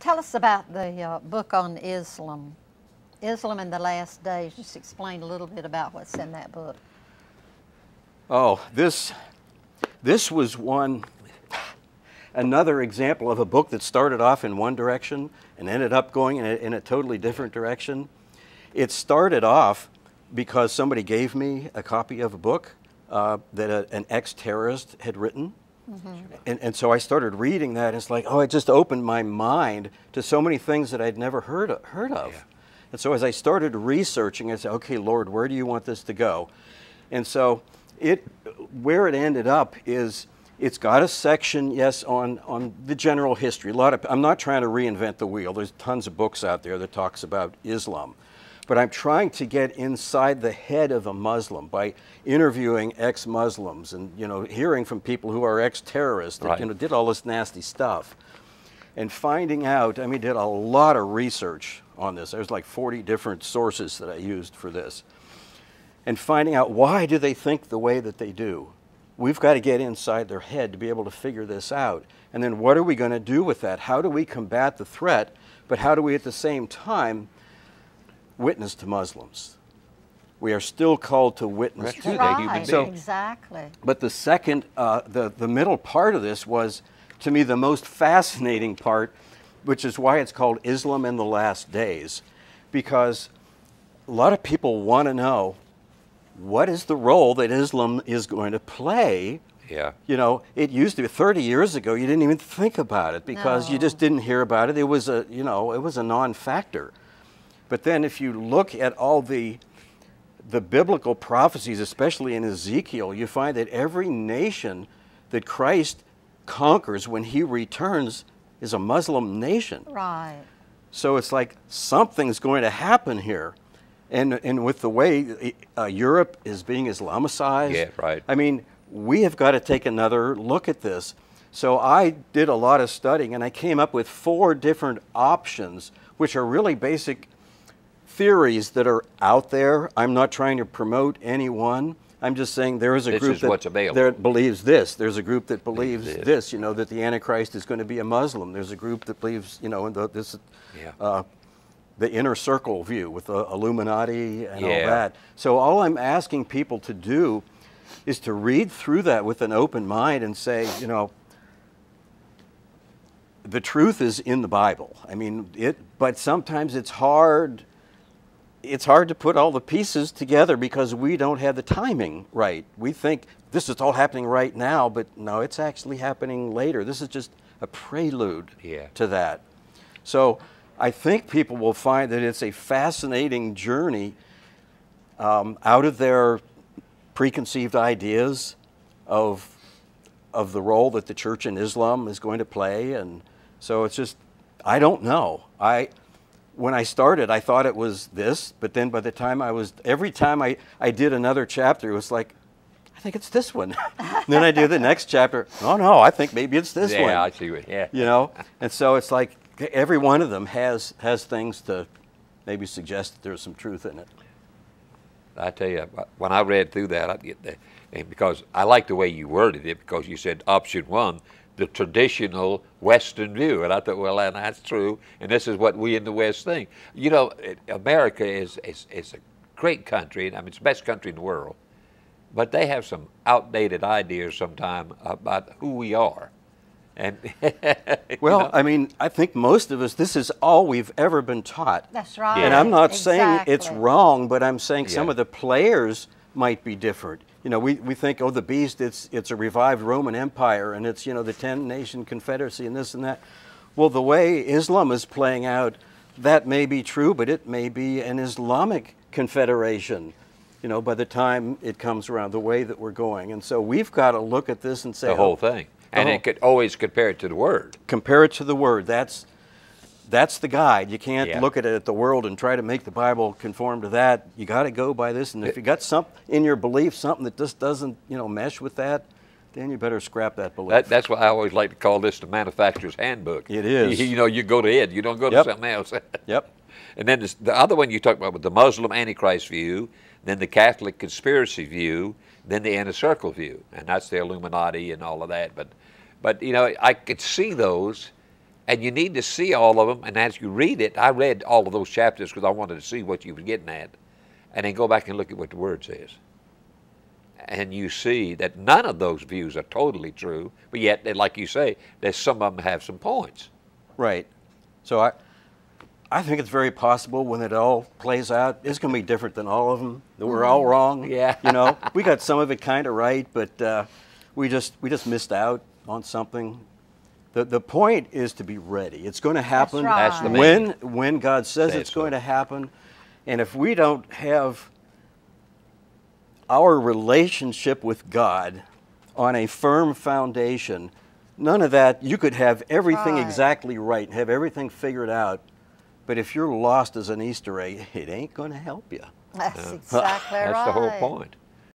tell us about the book on Islam. Islam in the Last Days. Just explain a little bit about what's in that book. Oh, this was another example of a book that started off in one direction and ended up going in a totally different direction. It started off because somebody gave me a copy of a book that an ex-terrorist had written. Mm-hmm. And so I started reading that, and it's like, oh, it just opened my mind to so many things that I'd never heard of. Yeah. And so as I started researching, I said, okay, Lord, where do you want this to go? And so where it ended up is it's got a section, yes, on the general history. I'm not trying to reinvent the wheel. There's tons of books out there that talks about Islam. But I'm trying to get inside the head of a Muslim by interviewing ex-Muslims and, hearing from people who are ex-terrorists that, right, did all this nasty stuff. And finding out, did a lot of research on this. There's like 40 different sources that I used for this. And finding out, why do they think the way that they do? We've got to get inside their head to be able to figure this out. And then what are we going to do with that? How do we combat the threat, but how do we at the same time witness to Muslims? We are still called to witness to them. Right, so, exactly. But the second, the middle part of this was, to me, the most fascinating part, which is why it's called Islam in the Last Days, because a lot of people want to know, what is the role that Islam is going to play? Yeah. It used to be 30 years ago, you didn't even think about it because you just didn't hear about it. It was a non-factor. But then if you look at all the biblical prophecies, especially in Ezekiel, you find that every nation that Christ conquers when he returns is a Muslim nation. Right. So it's like something's going to happen here. And with the way Europe is being Islamicized, yeah, right. We have got to take another look at this. So I did a lot of studying, and I came up with 4 different options, which are really basic theories that are out there. I'm not trying to promote any one. I'm just saying there is a group that believes this. There's a group that believes this, that the Antichrist is going to be a Muslim. There's a group that believes, the inner circle view with the Illuminati and all that. So all I'm asking people to do is to read through that with an open mind and say, the truth is in the Bible. But sometimes it's hard. It's hard to put all the pieces together because we don't have the timing right. We think this is all happening right now, but no, it's actually happening later. This is just a prelude to that. So I think people will find that it's a fascinating journey out of their preconceived ideas of the role that the church in Islam is going to play. And so it's just, I don't know. When I started, I thought it was this, but then by the time every time I did another chapter, it was like, I think it's this one. Then I do the next chapter. Oh no, I think maybe it's this one. Yeah, I see what, And so it's like every one of them has things to maybe suggest that there's some truth in it. I tell you, when I read through that, I get that, and because I like the way you worded it, because you said option 1, the traditional Western view. And I thought, well, and that's true, and this is what we in the West think. America is a great country, it's the best country in the world, but they have some outdated ideas sometimes about who we are. And well, I think most of us, this is all we've ever been taught. That's right. And I'm not saying it's wrong, but I'm saying some of the players might be different. We think, oh, the beast, it's a revived Roman Empire, and it's, the 10-nation confederacy and this and that. Well, the way Islam is playing out, that may be true, but it may be an Islamic confederation, by the time it comes around, the way that we're going. And so we've got to look at this and say, the whole thing. And it could always compare it to the Word. Compare it to the Word. That's the guide. You can't look at it at the world and try to make the Bible conform to that. You got to go by this. And if you got something in your belief, something that just doesn't, mesh with that, then you better scrap that belief. That's why I always like to call this the manufacturer's handbook. It is. You go to it. You don't go to something else. Yep. And then the other one you talked about with the Muslim Antichrist view, then the Catholic conspiracy view, then the inner circle view, and that's the Illuminati and all of that. But I could see those And you need to see all of them, and as you read it, I read all of those chapters because I wanted to see what you were getting at, and then go back and look at what the Word says. And you see that none of those views are totally true, but yet, like you say, there's some of them have some points. Right. So I think it's very possible when it all plays out, it's going to be different than all of them. That we're all wrong. Yeah. You know, we got some of it kind of right, but we just missed out on something. The point is to be ready. It's going to happen That's right. That's the when God says it's going to happen. And if we don't have our relationship with God on a firm foundation, none of that, you could have everything Right. exactly right and have everything figured out, but if you're lost as an Easter egg, it ain't going to help you. That's exactly right. That's the whole point.